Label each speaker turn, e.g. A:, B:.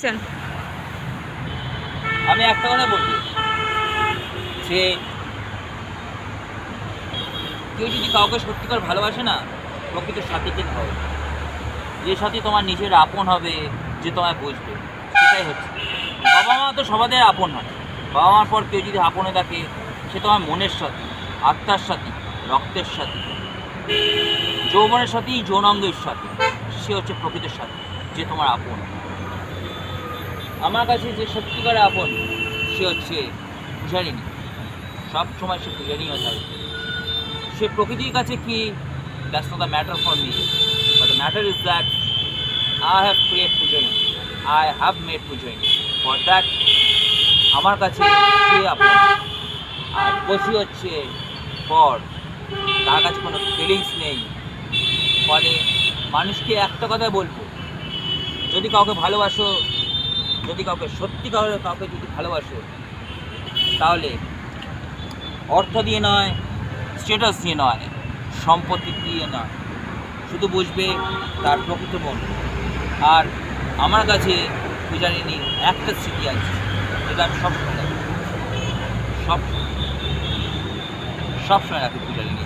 A: Sir,
B: আমি একটা কথা বলবো যে কেউ যদি কাউকে সত্যিকার ভালোবাসে না, প্রকৃত সাথীকে ধরো। যে সাথী তোমার নিজের আপন হবে, যে তোমায় বুঝবে, সেটাই হচ্ছে। বাবা মা তো সবাদের আপন হয়। বাবা মার পর কেউ যদি আপনে থাকে, সে তোমার মনের সাথী, আত্মার সাথী, রক্তের সাথী, যৌবনের সাথী, যৌনাঙ্গের সাথী। সে হচ্ছে প্রকৃত সাথী, যে তোমার আপন। আমার কাছে যে সত্যিকারে আপন, সে হচ্ছে পূজারিনী। সব সময় সে পূজারিনী হয়ে থাকবে। সে প্রকৃতির কাছে কি, that's not the matter for me, but the matter is that I have create Pujarini, I have made Pujarini. For that আমার কাছে সে আপন। আর বসি হচ্ছে পর, তার কাছে কোনো ফিলিংস নেই। ফলে মানুষকে একটা কথা বলবো, যদি কাউকে ভালোবাসো, যদি কাউকে কাউকে যদি ভালোবাসো, তাহলে অর্থ দিয়ে নয়, স্ট্যাটাস দিয়ে নয়, সম্পত্তি দিয়ে নয়, শুধু বুঝবে তার প্রকৃত মন। আর আমার কাছে পূজারিনী একটা স্মৃতি আছে, যেটা আমি সবসময় রাখি, সবসময় রাখি পূজারিনী।